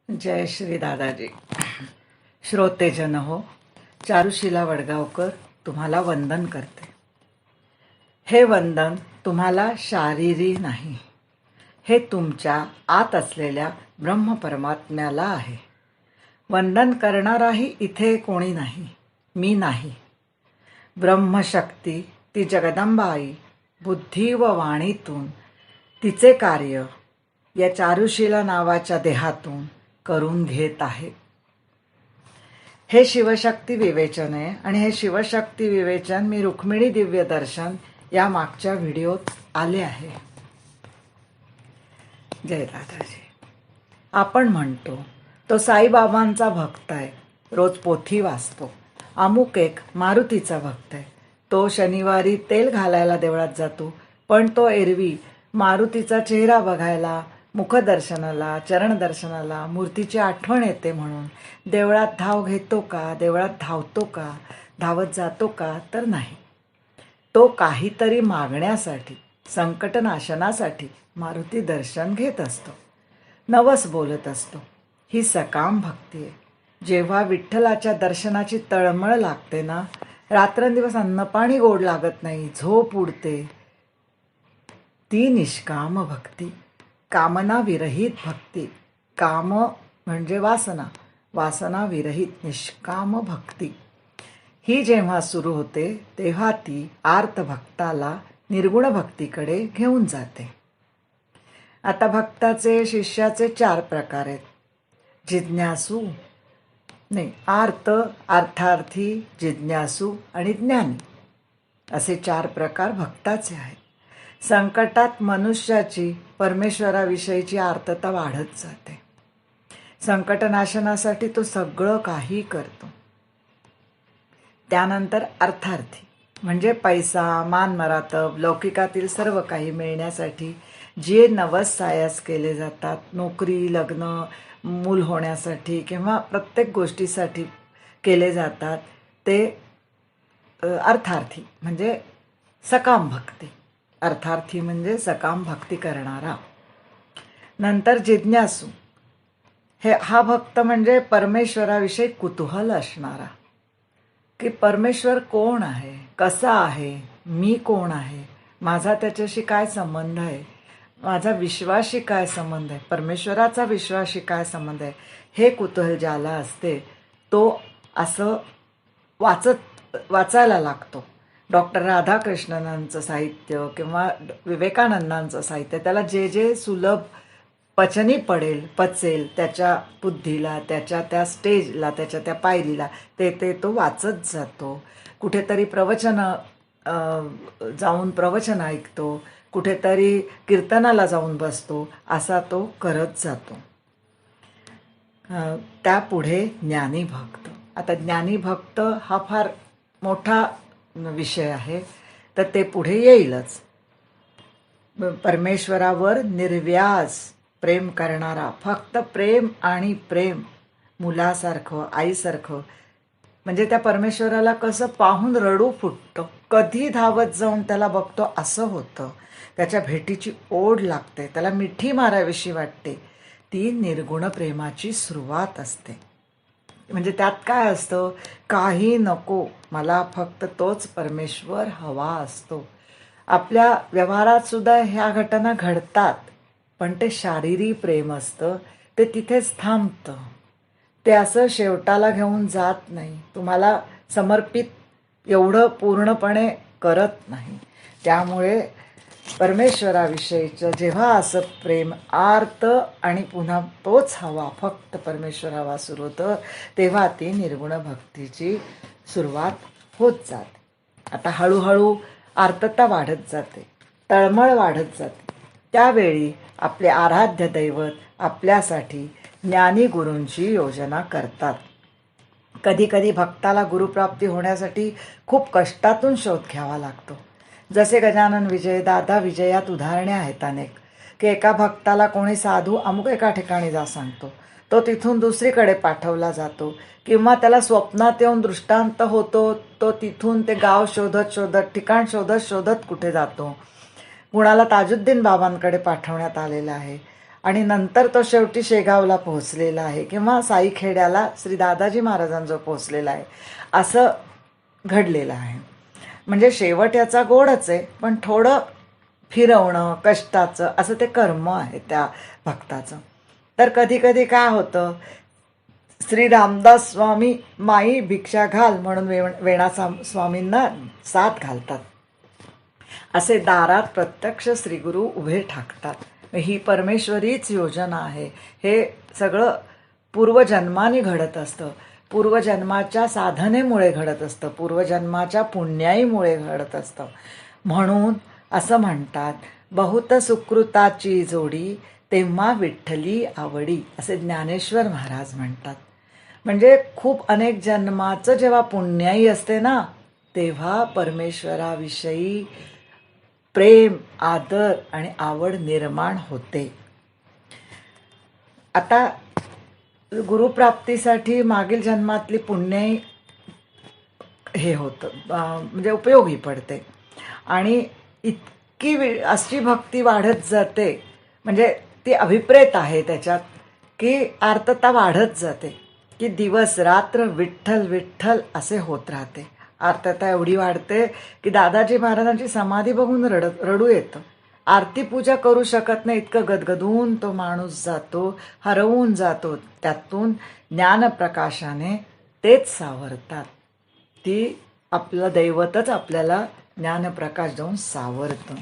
जय श्री दादाजी. श्रोतेजन हो, चारुशीला वडगावकर तुम्हाला वंदन करते. हे वंदन तुम्हाला शारीरी नाही, हे तुमच्या आत असलेल्या ब्रह्मपरमात्म्याला आहे. वंदन करणाराही इथे कोणी नाही, मी नाही. ब्रह्मशक्ती ती जगदंबाई बुद्धी व वाणीतून तिचे कार्य या चारुशीला नावाच्या देहातून करून घेत आहे. हे शिवशक्ती विवेचन आहे आणि हे शिवशक्ती विवेचन मी रुक्मिणी दिव्य दर्शन या मागच्या व्हिडिओत आले आहे. जय दादाजी. आपण म्हणतो तो साईबाबांचा भक्त आहे, रोज पोथी वाचतो. अमुक एक मारुतीचा भक्त आहे, तो शनिवारी तेल घालायला देवळात जातो, पण तो एरवी मारुतीचा चेहरा बघायला, मुखदर्शनाला, चरणदर्शनाला, मूर्तीची आठवण येते म्हणून देवळात धाव घेतो का, देवळात धावतो का, धावत जातो का, तर नाही. तो काहीतरी मागण्यासाठी, संकटनाशनासाठी मारुती दर्शन घेत असतो, नवस बोलत असतो. ही सकाम भक्ती आहे. जेव्हा विठ्ठलाच्या दर्शनाची तळमळ लागते ना, रात्रंदिवस अन्नपाणी गोड लागत नाही, झोप उडते, ती निष्काम भक्ती, कामना विरहित भक्ती. काम म्हणजे वासना, वासना विरहित निष्काम भक्ती. ही जेव्हा सुरू होते तेव्हा ती आर्त भक्ताला निर्गुण भक्तीकडे घेऊन जाते. आता भक्ताचे, शिष्याचे 4 प्रकार आहेत. जिज्ञासू नाही, आर्त, अर्थार्थी, जिज्ञासू आणि ज्ञानी असे 4 प्रकार भक्ताचे आहेत. संकटात मनुष्याची परमेश्वराविषयीची आर्तता वाढत जाते. संकटनाशनासाठी तो सगळं काही करतो. त्यानंतर अर्थार्थी म्हणजे पैसा, मान मरातब, लौकिकातील सर्व काही मिळण्यासाठी जे नवस सायास केले जातात, नोकरी, लग्न, मूल होण्यासाठी किंवा प्रत्येक गोष्टीसाठी केले जातात, ते अर्थार्थी म्हणजे सकाम भक्ती. अर्थार्थी म्हणजे सकाम भक्ती करणारा. नंतर जिज्ञासू, हा भक्त म्हणजे परमेश्वराविषयी कुतूहल असणारा, की परमेश्वर कोण आहे, कसा आहे, मी कोण आहे, माझा त्याच्याशी काय संबंध आहे, माझा विश्वाशी काय संबंध आहे, परमेश्वराचा विश्वाशी काय संबंध आहे, हे कुतूहल ज्याला असते तो असं वाचायला लागतो. डॉक्टर राधाकृष्णनांचं साहित्य किंवा विवेकानंदांचं साहित्य, त्याला जे जे सुलभ पचनी पचेल त्याच्या बुद्धीला, त्याच्या त्या स्टेजला, त्याच्या त्या पायरीला, ते तो वाचत जातो. कुठेतरी जाऊन प्रवचन ऐकतो, कुठेतरी कीर्तनाला जाऊन बसतो, असा तो करत जातो. त्यापुढे ज्ञानी भक्त. आता ज्ञानी भक्त हा फार मोठा विषय आहे, तर ते पुढे येईलच. परमेश्वरावर निर्व्याज प्रेम करणारा, फक्त प्रेम आणि प्रेम, मुलासारखं, आईसारखं. म्हणजे त्या परमेश्वराला कसं पाहून रडू फुटतं, कधी धावत जाऊन त्याला बघतो असं होतं. त्याच्या भेटीची ओढ लागते, त्याला मिठी माराविषयी वाटते. ती निर्गुण प्रेमाची सुरुवात असते. म्हणजे त्यात काय असतं, काही नको, मला फक्त तोच परमेश्वर हवा असतो. आपल्या व्यवहारात सुद्धा ह्या घटना घडतात, पण ते शारीरिक प्रेम असतं, ते तिथेच थांबतं. ते असं शेवटाला घेऊन जात नाही, तुम्हाला समर्पित एवढं पूर्णपणे करत नाही. त्यामुळे परमेश्वराविषयीचं जेव्हा असं प्रेम आर्त आणि पुन्हा तोच हवा, फक्त परमेश्वर हवा सुरू होतं, तेव्हा ती निर्गुण भक्तीची सुरुवात होत जाते. आता हळूहळू आर्तता वाढत जाते, तळमळ वाढत जाते. त्यावेळी आपले आराध्य दैवत आपल्यासाठी ज्ञानी गुरूंची योजना करतात. कधी कधी भक्ताला गुरुप्राप्ती होण्यासाठी खूप कष्टातून शोध घ्यावा लागतो. जसे गजानन विजय, दादा विजय यात उदाहरणे आहेत अनेक, की एका भक्ताला कोणी साधू अमुक एका ठिकाणी जा सांगतो, तो तिथून दुसरीकडे पाठवला जातो, किंवा त्याला स्वप्नात येऊन दृष्टांत होतो, तो तिथून ते गाव शोधत शोधत, ठिकाण शोधत शोधत कुठे जातो. कुणाला ताजुद्दीन बाबांकडे पाठवण्यात आलेलं आहे. आणि नंतर तो शेवटी शेगावला पोहोचलेला आहे किंवा साईखेड्याला श्री दादाजी महाराजांजवळ पोहोचलेला आहे, असं घडलेलं आहे. म्हणजे शेवट याचा गोडच आहे, पण थोडं फिरवणं कष्टाचं असं ते कर्म आहे त्या भक्ताचं. तर कधी कधी काय होतं, श्री रामदास स्वामी माई भिक्षा घाल म्हणून वेणा स्वामींना साथ घालतात. असे दारात प्रत्यक्ष श्रीगुरु उभे ठाकतात. ही परमेश्वरीच योजना आहे. हे सगळं पूर्वजन्माने घडत असतं, पूर्वजन्माच्या साधनेमुळे घडत असतं, पूर्वजन्माच्या पुण्याईमुळे घडत असतं. म्हणून असं म्हणतात, बहुत सुकृताची जोडी तेव्हा विठ्ठली आवडी, असे ज्ञानेश्वर महाराज म्हणतात. म्हणजे खूप अनेक जन्माचं जेव्हा पुण्याई असते ना, तेव्हा परमेश्वराविषयी प्रेम, आदर आणि आवड निर्माण होते. आता गुरुप्राप्तीसाठी मागील जन्मातली पुण्याई हे होतं, म्हणजे उपयोगी पडते. आणि इतकी अशी भक्ती वाढत जाते, म्हणजे ती अभिप्रेत आहे त्याच्यात, की आर्तता वाढत जाते, की दिवस रात्र विठ्ठल विठ्ठल असे होत राहते. आर्तता एवढी वाढते की दादाजी महाराजांची समाधी बघून रडू येतं. आरती पूजा करू शकत नाही, इतकं गदगदून तो माणूस जातो, हरवून जातो. त्यातून ज्ञानप्रकाशाने तेच सावरतात. ती आपलं दैवतच आपल्याला ज्ञानप्रकाश देऊन सावरतं.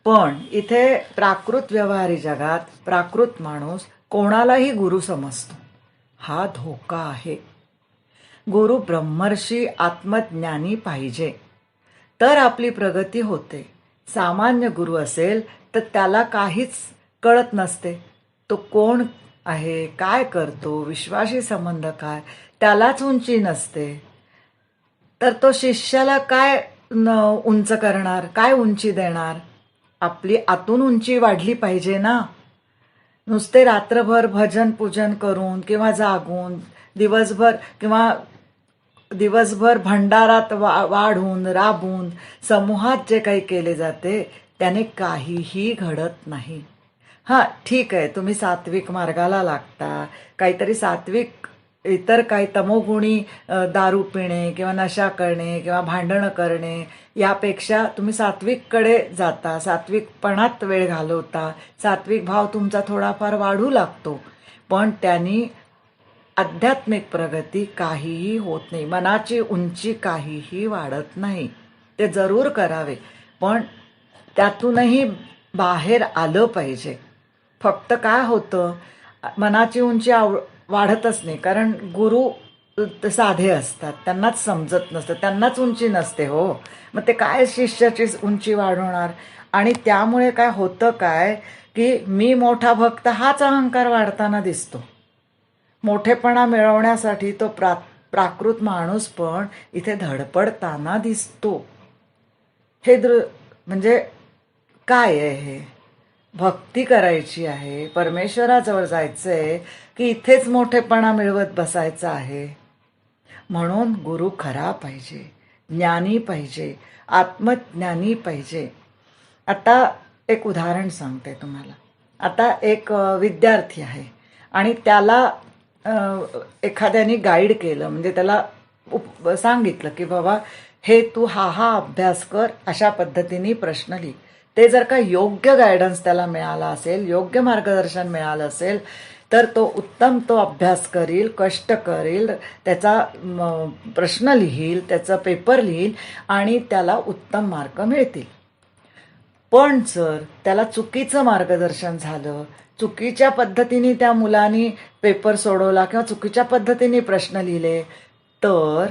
पण इथे प्राकृत व्यवहारी जगात प्राकृत माणूस कोणालाही गुरु समजतो. हा धोका आहे. गुरु ब्रह्मर्षी आत्मज्ञानी पाहिजे तर आपली प्रगती होते. सामान्य गुरु असेल तर त्याला काहीच कळत नसते. तो कोण आहे, काय करतो, विश्वाशी संबंध काय, त्यालाच उंची नसते. तर तो शिष्याला काय उंच करणार, काय उंची देणार? आपली आतून उंची वाढली पाहिजे ना. नुसते रात्रभर भजन पूजन करून किंवा जागून दिवसभर भंडारात वाढून राबून समूहात जे काही केले जाते त्याने काहीही घडत नाही. हां, ठीक आहे, तुम्ही सात्विक मार्गाला लागता, काहीतरी सात्विक, इतर काही तमोगुणी दारू पिणे किंवा नशा करणे किंवा भांडणं करणे यापेक्षा तुम्ही सात्विककडे जाता, सात्विकपणात वेळ घालवता, सात्विक भाव तुमचा थोडाफार वाढू लागतो. पण त्यांनी आध्यात्मिक प्रगती काहीही होत नाही, मनाची उंची काहीही वाढत नाही. ते जरूर करावे, पण त्यातूनही बाहेर आलं पाहिजे. फक्त काय होतं, मनाची उंची वाढतच नाही, कारण गुरु साधे असतात, त्यांनाच समजत नसतं, त्यांनाच उंची नसते हो. मग ते काय शिष्याची उंची वाढवणार? आणि त्यामुळे काय होतं काय, की मी मोठा भक्त हाच अहंकार वाढताना दिसतो. मोठेपणा मिळवण्यासाठी तो प्राकृत माणूस पण इथे धडपडताना दिसतो. हे म्हणजे काय आहे हे? भक्ती करायची आहे, परमेश्वराजवळ जायचंय, की इथेच मोठेपणा मिळवत बसायचं आहे? म्हणून गुरु खरा पाहिजे, ज्ञानी पाहिजे, आत्मज्ञानी पाहिजे. आता एक उदाहरण सांगते तुम्हाला. आता एक विद्यार्थी आहे आणि त्याला एखाद्याने गाईड केलं, म्हणजे त्याला सांगितलं की बाबा हे तू हा अभ्यास कर, अशा पद्धतीने प्रश्न लिही. ते जर का योग्य गायडन्स त्याला मिळाला असेल, योग्य मार्गदर्शन मिळालं असेल, तर तो उत्तम तो अभ्यास करील, कष्ट करील, त्याचा प्रश्न लिहील, त्याचा पेपर लिहील आणि त्याला उत्तम मार्क मिळतील. पण जर त्याला चुकीचं मार्गदर्शन झालं, चुकीच्या पद्धतीने त्या मुलांनी पेपर सोडवला किंवा चुकीच्या पद्धतीने प्रश्न लिहिले, तर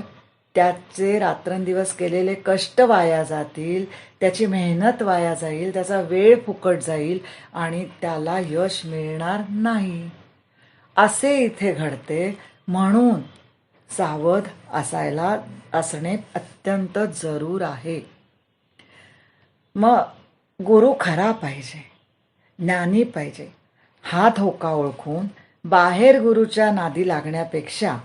त्याचे रात्रंदिवस केलेले कष्ट वाया जातील, त्याची मेहनत वाया जाईल, त्याचा वेळ फुकट जाईल आणि त्याला यश मिळणार नाही. असे इथे घडते. म्हणून सावध असणे अत्यंत जरूर आहे. मग गुरु खरा पाहिजे, ज्ञानी पाहिजे. हा धोका ओळखून बाहेर गुरुच्या नादी लागण्यापेक्षा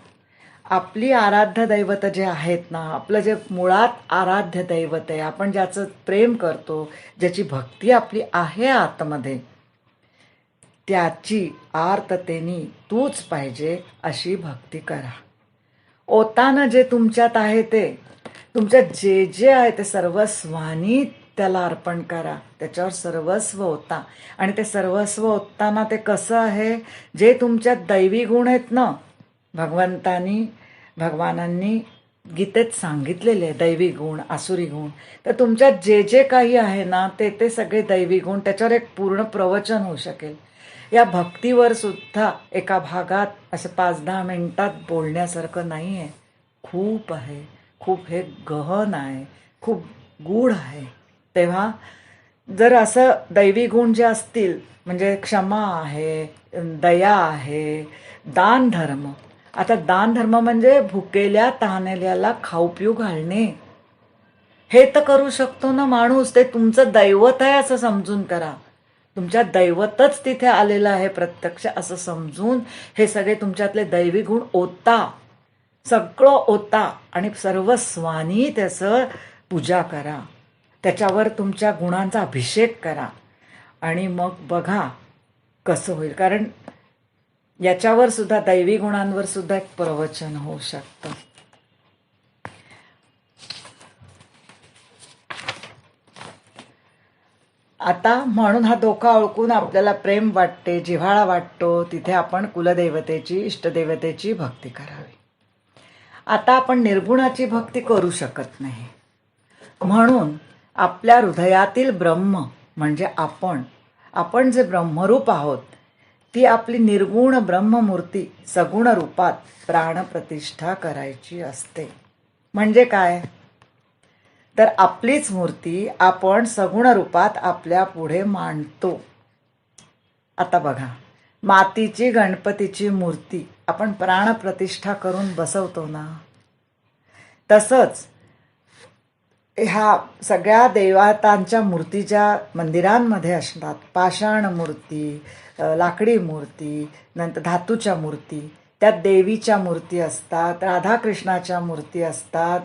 आपली आराध्य दैवत जे आहेत ना, आपलं जे मुळात आराध्य दैवत आहे, आपण ज्याचं प्रेम करतो, ज्याची भक्ती आपली आहे आतमध्ये, त्याची आर्ततेनी तूच पाहिजे अशी भक्ती करा. ओतानं जे तुमच्यात आहे ते, तुमच्यात जे जे आहे ते सर्वस्वानी त्याला अर्पण करा. त्याच्यावर सर्वस्व ओता. आणि ते सर्वस्व ओतताना ते कसं आहे, जे तुमच्यात दैवी गुण आहेत ना, भगवानांनी गीतेत सांगितलेले दैवी गुण, आसुरी गुण, तर तुमच्यात जे जे काही आहे ना ते ते सगळे दैवी गुण, त्याच्यावर एक पूर्ण प्रवचन होऊ शकेल. या भक्तीवर सुद्धा एका भागात असं 5-10 मिनिटात बोलण्यासारखं नाही आहे. खूप आहे, खूप हे गहन आहे, खूप गूढ आहे. तेव्हा जर असं दैवी गुण जे असतील, म्हणजे क्षमा आहे, दया आहे, दान धर्म. आता दान धर्म म्हणजे भुकेल्या तहानलेल्याला खाऊ पिऊ घालणे. हे तर करू शकतो ना माणूस. ते तुमचं दैवत आहे असं समजून करा. तुमच्या दैवतच तिथे आलेलं आहे प्रत्यक्ष असं समजून हे सगळे तुमच्यातले दैवी गुण ओता, सगळं ओता आणि सर्वस्वानी त्याचं पूजा करा. त्याच्यावर तुमच्या गुणांचा अभिषेक करा आणि मग बघा कसं होईल. कारण याच्यावर सुद्धा, दैवी गुणांवर सुद्धा एक प्रवचन होऊ शकतं. आता म्हणून हा धोका ओळखून आपल्याला प्रेम वाटते, जिव्हाळा वाटतो, तिथे आपण कुलदेवतेची, इष्टदेवतेची भक्ती करावी. आता आपण निर्गुणाची भक्ती करू शकत नाही. म्हणून आपल्या हृदयातील ब्रह्म म्हणजे आपण जे ब्रह्मरूप आहोत, ती आपली निर्गुण ब्रह्ममूर्ती सगुण रूपात प्राणप्रतिष्ठा करायची असते. म्हणजे काय, तर आपलीच मूर्ती आपण सगुण रूपात आपल्या पुढे मांडतो. आता बघा, मातीची गणपतीची मूर्ती आपण प्राणप्रतिष्ठा करून बसवतो ना, तसंच ह्या सगळ्या देवतांच्या मूर्ती ज्या मंदिरांमध्ये असतात, पाषाण मूर्ती, लाकडी मूर्ती, नंतर धातूच्या मूर्ती, त्यात देवीच्या मूर्ती असतात, राधाकृष्णाच्या मूर्ती असतात,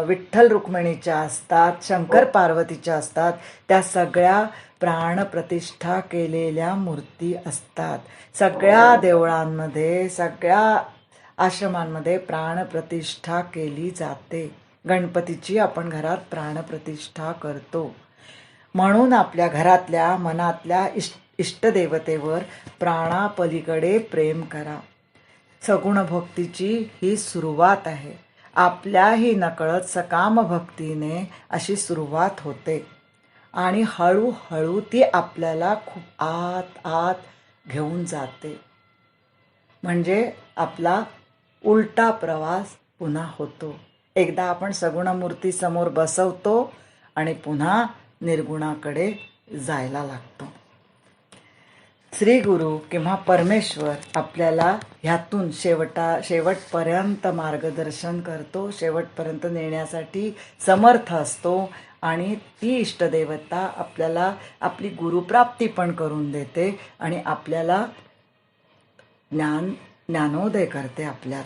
विठ्ठल रुक्मिणीच्या असतात, शंकर पार्वतीच्या असतात. त्या सगळ्या प्राणप्रतिष्ठा केलेल्या मूर्ती असतात. सगळ्या देवळांमध्ये, सगळ्या आश्रमांमध्ये प्राणप्रतिष्ठा केली जाते. गणपतीची आपण घरात प्राणप्रतिष्ठा करतो. म्हणून आपल्या घरातल्या मनातल्या इष्टदेवतेवर प्राणापलीकडे प्रेम करा. सगुण भक्तीची ही सुरुवात आहे. आपल्याही नकळत सकाम भक्तीने अशी सुरुवात होते आणि हळूहळू ती आपल्याला खूप आत आत घेऊन जाते. म्हणजे आपला उलटा प्रवास पुन्हा होतो. एकदा आपण सगुण मूर्ती समोर बसवतो आणि पुन्हा निर्गुणाकडे जायला लागतो. श्री गुरु किंवा परमेश्वर आपल्याला ह्यातून शेवटपर्यंत मार्गदर्शन करतो, शेवटपर्यंत नेण्यासाठी समर्थ असतो आणि ती इष्टदेवता आपल्याला आपली गुरुप्राप्ती पण करून देते आणि आपल्याला ज्ञानोदय करते. आपल्यात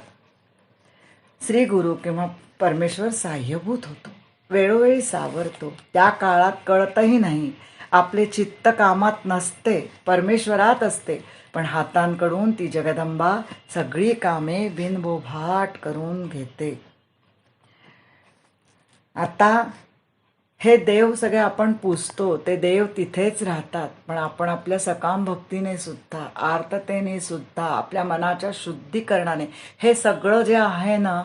श्री गुरु किंवा परमेश्वर साह्यभूत होतो, वेळोवेळी सावरतो. त्या काळात कळतही नाही, आपले चित्त कामात नसते, परमेश्वरात असते, पण हातांकडून ती जगदंबा सगळी कामे बिनबोभाट करून घेते. आता हे देव सगळे आपण पूजतो, ते देव तिथेच राहतात, पण आपण आपल्या सकाम भक्तीने सुद्धा, आर्ततेने सुद्धा, आपल्या मनाच्या शुद्धीकरणाने हे सगळं जे आहे ना,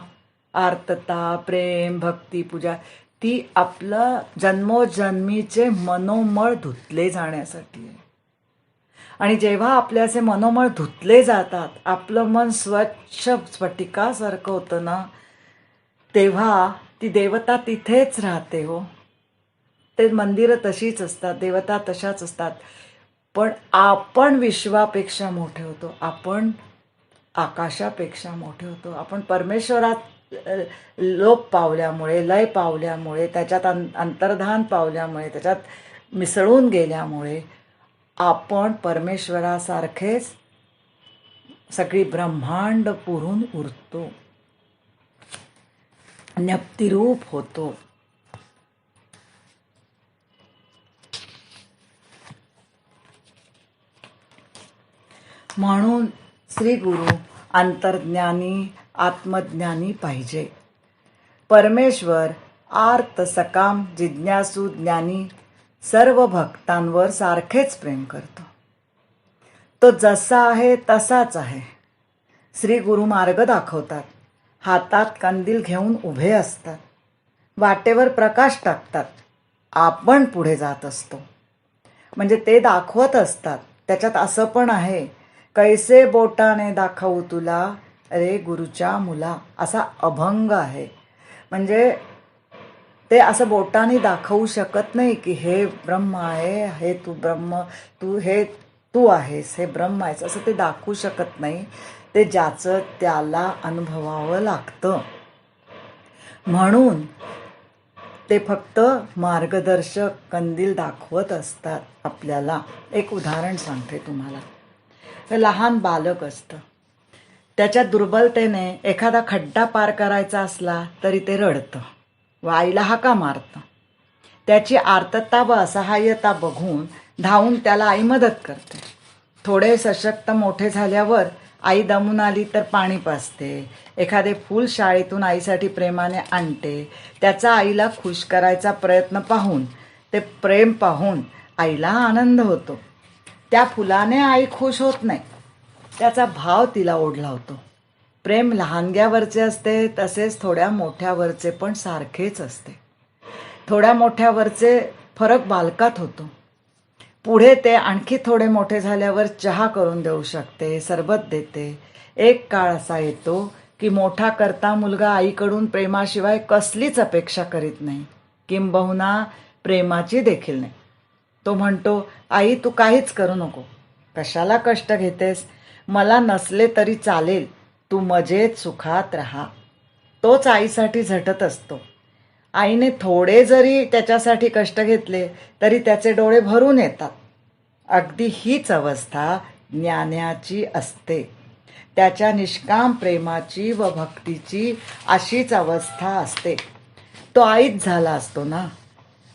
आर्तता, प्रेम, भक्ती, पूजा, ती आपलं जन्मोजन्मीचे मनोमळ धुतले जाण्यासाठी आहे. आणि जेव्हा आपले असे मनोमळ धुतले जातात, आपलं मन स्वच्छ स्फटिकासारखं होतं ना, तेव्हा ती देवता तिथेच राहते. हो, ते मंदिरं तशीच असतात, देवता तशाच असतात, पण आपण विश्वापेक्षा मोठे होतो, आपण आकाशापेक्षा मोठे होतो. आपण परमेश्वरात लोप पावल्यामुळे, लय पावल्यामुळे, त्याच्यात अंतर्धान पावल्यामुळे, त्याच्यात मिसळून गेल्यामुळे आपण परमेश्वरासारखेच सगळी ब्रह्मांड पुरून उरतो, न्यप्तिरूप होतो. म्हणून श्री गुरु अंतर्ज्ञानी आत्मज्ञानी पाहिजे. परमेश्वर आर्त सकाम जिज्ञासू ज्ञानी सर्व भक्तांवर सारखेच प्रेम करतो. तो जसा आहे तसाच आहे. श्री गुरु मार्ग दाखवतात. हातात कंदील घेऊन उभे असतात. वाटेवर प्रकाश टाकतात. आपण पुढे जात असतो. म्हणजे ते दाखवत असतात. त्याच्यात असं पण आहे, कैसे बोटाने दाखवू तुला रे गुरुच्या मुला, असा अभंग आहे. म्हणजे ते असं बोटाने दाखवू शकत नाही की हे ब्रह्म आहे, हे तू ब्रह्म, हे तू आहेस, हे ब्रह्म आहेस, असं ते दाखवू शकत नाही. ते ज्याचं त्याला अनुभवावं लागतं. म्हणून ते फक्त मार्गदर्शक कंदील दाखवत असतात आपल्याला. एक उदाहरण सांगते तुम्हाला. लहान बालक असतं. त्याच्या दुर्बलतेने एखादा खड्डा पार करायचा असला तरी ते रडतं व आईला हाका मारतं. त्याची आर्तता व असहाय्यता बघून धावून त्याला आई मदत करते. थोडे सशक्त मोठे झाल्यावर आई दमून आली तर पाणी पाजते. एखादे फूल शाळेतून आईसाठी प्रेमाने आणते. त्याचा आईला खुश करायचा प्रयत्न पाहून, ते प्रेम पाहून आईला आनंद होतो. त्या फुलाने आई खुश होत नाही, त्याचा भाव तिला ओढला होतो. प्रेम लहानग्यावरचे असते, तसेच थोड्या मोठ्यावरचे पण सारखेच असते. थोड्या मोठ्यावरचे फरक बालकात होतो. पुढे ते आणखी थोडे मोठे झाल्यावर चहा करून देऊ शकते, सरबत देते. एक काळ असा येतो की मोठा करता मुलगा आईकडून प्रेमाशिवाय कसलीच अपेक्षा करीत नाही, किंबहुना प्रेमाची देखील नाही. तो म्हणतो, आई तू काहीच करू नको, कशाला कष्ट घेतेस, मला नसले तरी चालेल, तू मजेत सुखात राहा. तोच आईसाठी झटत असतो. आईने थोडे जरी त्याच्यासाठी कष्ट घेतले तरी त्याचे डोळे भरून येतात. अगदी हीच अवस्था ज्ञानाची असते. त्याच्या निष्काम प्रेमाची व भक्तीची अशीच अवस्था असते. तो आईच झाला असतो ना.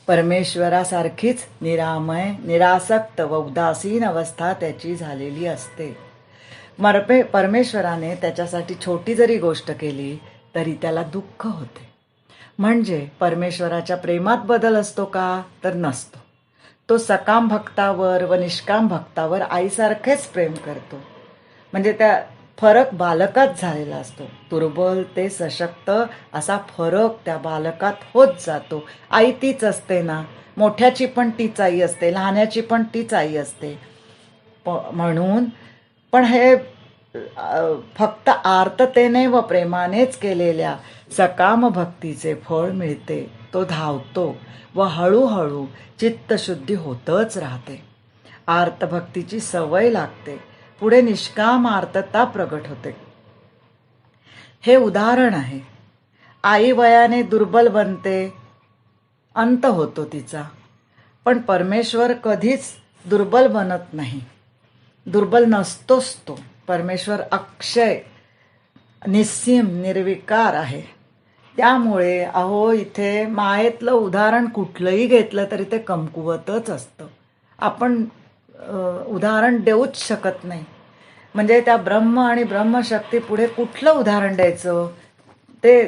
परमेश्वरासारखीच निरामय, निरासक्त व उदासीन अवस्था त्याची झालेली असते. परमेश्वराने त्याच्यासाठी छोटी जरी गोष्ट केली तरी त्याला दुःख होते. म्हणजे परमेश्वराच्या प्रेमात बदल असतो का, तर नसतो. तो सकाम भक्तावर व निष्काम भक्तावर आईसारखेच प्रेम करतो. म्हणजे त्या फरक बालकात झालेला असतो. दुर्बल ते सशक्त असा फरक त्या बालकात होत जातो. आई तीच असते ना, मोठ्याची पण तीच आई असते, लहान्याची पण तीच आई असते. म्हणून पण हे फक्त आर्ततेने व प्रेमानेच केलेल्या सकाम भक्तीचे फळ मिळते. तो धावतो व हळूहळू चित्तशुद्धी होतच राहते. आर्तभक्तीची सवय लागते. पुढे निष्काम आर्तता प्रगट होते. हे उदाहरण आहे. आई वयाने दुर्बल बनते, अंत होतो तिचा. पण परमेश्वर कधीच दुर्बल बनत नाही. दुर्बल नसतोच तो. परमेश्वर अक्षय, निस्सीम, निर्विकार आहे. त्यामुळे अहो इथे मायेतलं उदाहरण कुठलंही घेतलं तरी ते कमकुवतच असतं. आपण उदाहरण देऊच शकत नाही. म्हणजे त्या ब्रह्म आणि ब्रह्मशक्ती पुढे कुठलं उदाहरण द्यायचं. ते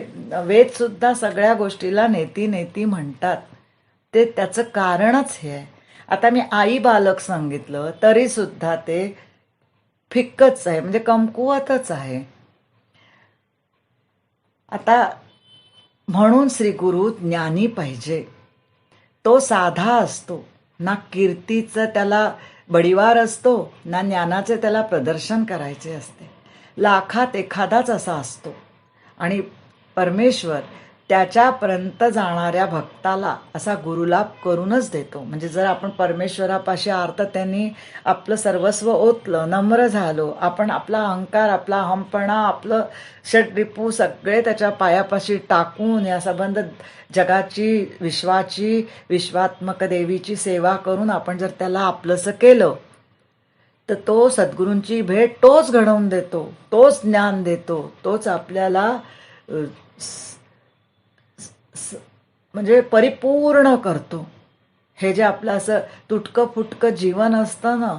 वेदसुद्धा सगळ्या गोष्टीला नेती नेती म्हणतात. ते त्याचं कारणच हे आहे. आता मी आई बालक सांगितलं तरी सुद्धा ते फिक्कच आहे, म्हणजे कमकुवतच आहे. आता म्हणून श्री गुरु ज्ञानी पाहिजे. तो साधा असतो ना, कीर्तीचं त्याला बडिवार असतो ना, ज्ञानाचे त्याला प्रदर्शन करायचे असते. लाखात एखादाच असा असतो. आणि परमेश्वर त्याच्यापर्यंत जाणाऱ्या भक्ताला असा गुरुलाभ करूनच देतो. म्हणजे जर आपण परमेश्वरापाशी आर्ततेने आपलं सर्वस्व ओतलं, नम्र झालो, आपण आपला अहंकार, आपला अहमपणा, आपलं षड्रिपू सगळे त्याच्या पायापाशी टाकून या संबंध जगाची, विश्वाची, विश्वात्मक देवीची सेवा करून आपण जर त्याला आपलंसं केलं तर तो सद्गुरूंची भेट तोच घडवून देतो, तोच ज्ञान देतो, तोच आपल्याला म्हणजे परिपूर्ण करतो. हे जे आपलं असं तुटकं फुटकं जीवन असतं ना,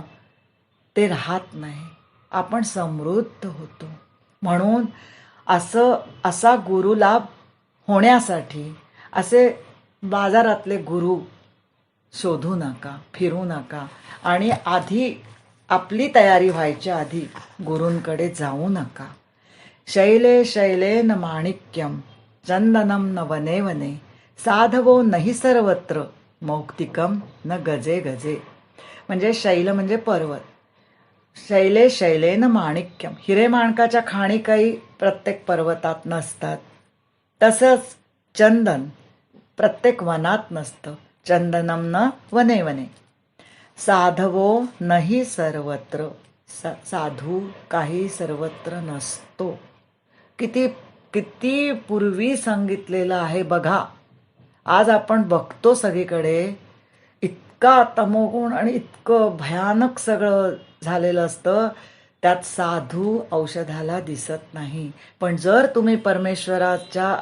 ते राहत नाही. आपण समृद्ध होतो. म्हणून असा गुरुलाभ होण्यासाठी असे बाजारातले गुरु शोधू नका, फिरू नका आणि आधी आपली तयारी व्हायच्या आधी गुरूंकडे जाऊ नका. शैले शैलेन माणिक्यम चंदनम न वने वने साधवो नहि सर्वत्र मौक्तिकम न गजे गजे. म्हणजे शैल म्हणजे पर्वत. शैले शैलेन माणिक्यम, हिरे माणकाच्या खाणी काही प्रत्येक पर्वतात नसतात. तसंच चंदन प्रत्येक वनात नसतं. चंदनम न वने वने. साधवो नाही सर्वत्र, साधू काही सर्वत्र नसतो. किती किती पूर्वी सांगितलेलं आहे बघा. आज आपण बघतो सगळीकडे इतका तमोगुण आणि इतकं भयानक सगळं झालेलं असतं. त्यात साधू औषधाला दिसत नाही. पण जर तुम्ही परमेश्वराच्या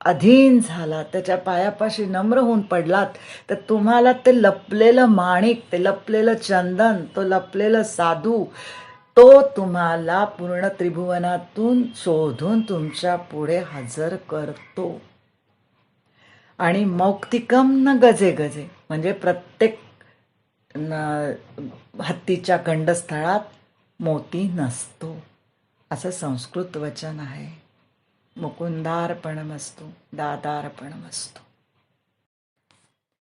अधीन झालात, त्याच्या पायापाशी नम्र होऊन पडलात, तर तुम्हाला ते लपलेलं माणिक, ते लपलेलं चंदन, तो लपलेलं साधू, तो तुम्हाला पूर्ण त्रिभुवनातून शोधून तुमच्या पुढे हजर करतो. आणि मौक्तिकम न गजे गजे, म्हणजे प्रत्येक हत्तीच्या गंडस्थळात मोती नसतो, असं संस्कृत वचन आहे. मुकुंदार्पणमस्तु, दादार्पणमस्तु.